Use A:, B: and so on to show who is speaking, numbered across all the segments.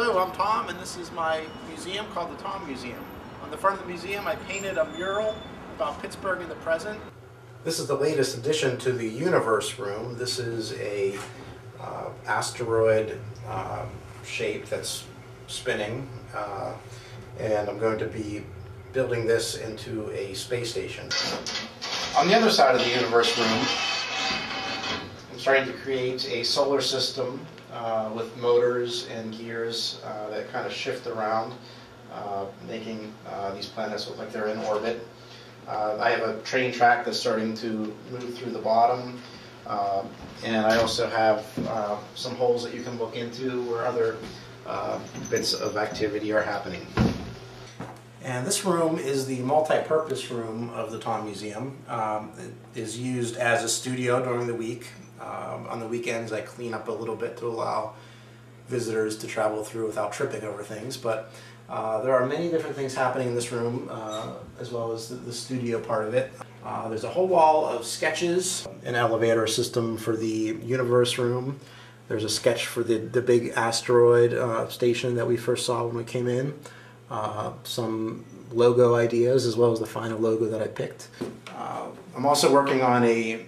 A: Hello, I'm Tom, and this is my museum called the Tom Museum. On the front of the museum, I painted a mural about Pittsburgh in the present. This is the latest addition to the universe room. This is a asteroid shape that's spinning, and I'm going to be building this into a space station. On the other side of the universe room, I'm starting to create a solar system with motors and gears that kind of shift around, making these planets look like they're in orbit. I have a train track that's starting to move through the bottom, and I also have some holes that you can look into where other bits of activity are happening. And this room is the multi-purpose room of the Tom Museum. It is used as a studio during the week. On the weekends I clean up a little bit to allow visitors to travel through without tripping over things, but there are many different things happening in this room, as well as the studio part of it. There's a whole wall of sketches, an elevator system for the universe room. There's a sketch for the big asteroid station that we first saw when we came in. Some logo ideas, as well as the final logo that I picked. I'm also working on a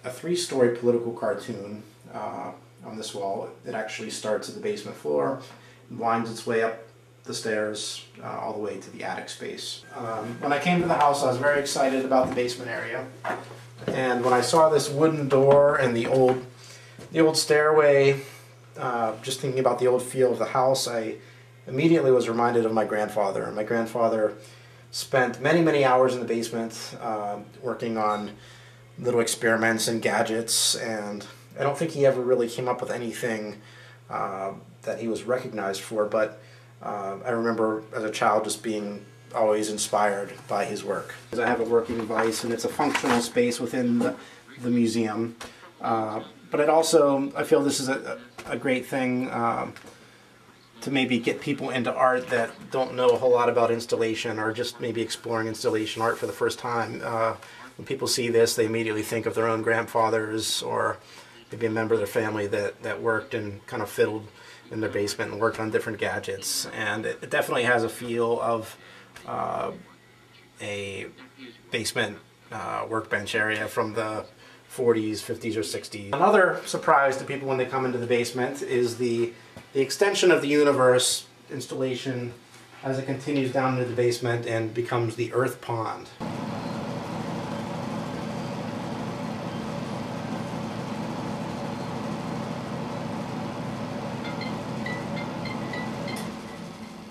A: 3-story political cartoon on this wall. It actually starts at the basement floor and winds its way up the stairs all the way to the attic space. When I came to the house, I was very excited about the basement area, and when I saw this wooden door and the old stairway, just thinking about the old feel of the house, I immediately was reminded of my grandfather. My grandfather spent many hours in the basement working on little experiments and gadgets, and I don't think he ever really came up with anything that he was recognized for, but I remember as a child just being always inspired by his work. I have a working vise, and it's a functional space within the museum, but I feel this is a great thing to maybe get people into art that don't know a whole lot about installation, or just maybe exploring installation art for the first time. When people see this, they immediately think of their own grandfathers, or maybe a member of their family that worked and kind of fiddled in their basement and worked on different gadgets. And it definitely has a feel of a basement workbench area from the 40s, 50s, or 60s. Another surprise to people when they come into the basement is the extension of the universe installation as it continues down into the basement and becomes the Earth Pond.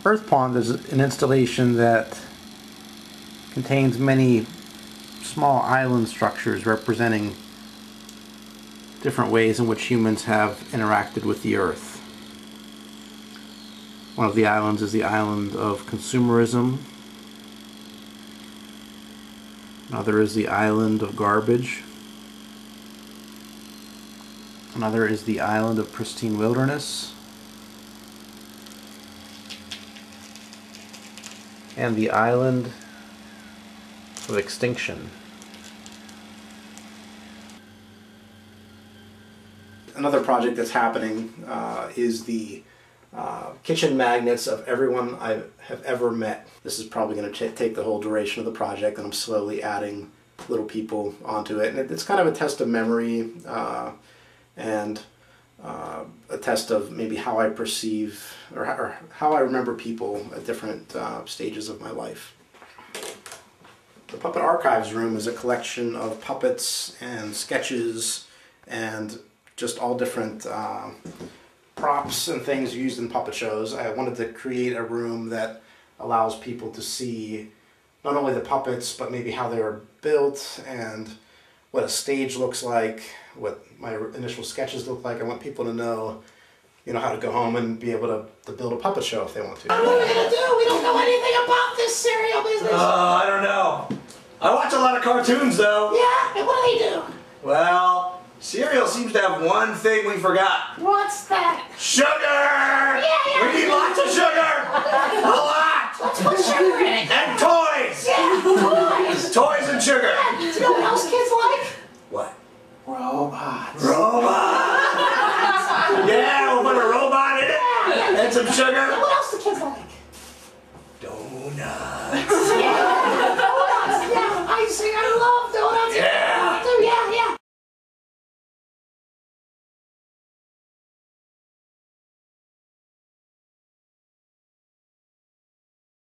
A: Earth Pond is an installation that contains many small island structures representing different ways in which humans have interacted with the Earth. One of the islands is the island of consumerism. Another is the island of garbage. Another is the island of pristine wilderness. And the island of extinction. Another project that's happening is the kitchen magnets of everyone I have ever met. This is probably going to take the whole duration of the project, and I'm slowly adding little people onto it. And it's kind of a test of memory and a test of maybe how I perceive or how I remember people at different stages of my life. The Puppet Archives room is a collection of puppets and sketches and just all different props and things used in puppet shows. I wanted to create a room that allows people to see not only the puppets, but maybe how they were built and what a stage looks like, what my initial sketches look like. I want people to know, how to go home and be able to build a puppet show if they want to. What are we going to do? We don't know anything about this cereal business.
B: I don't know. I watch a lot of cartoons, though.
A: Yeah? And what do they do?
B: Well, cereal seems to have one thing we forgot.
A: What's that?
B: Sugar!
A: Yeah.
B: We need lots of sugar! A lot!
A: Let's put sugar in it.
B: And toys!
A: Yeah, toys!
B: Toys and sugar!
A: Yeah. Do you know what else kids like?
B: What?
A: Robots.
B: Robots! Yeah, we'll put a robot in it. sugar?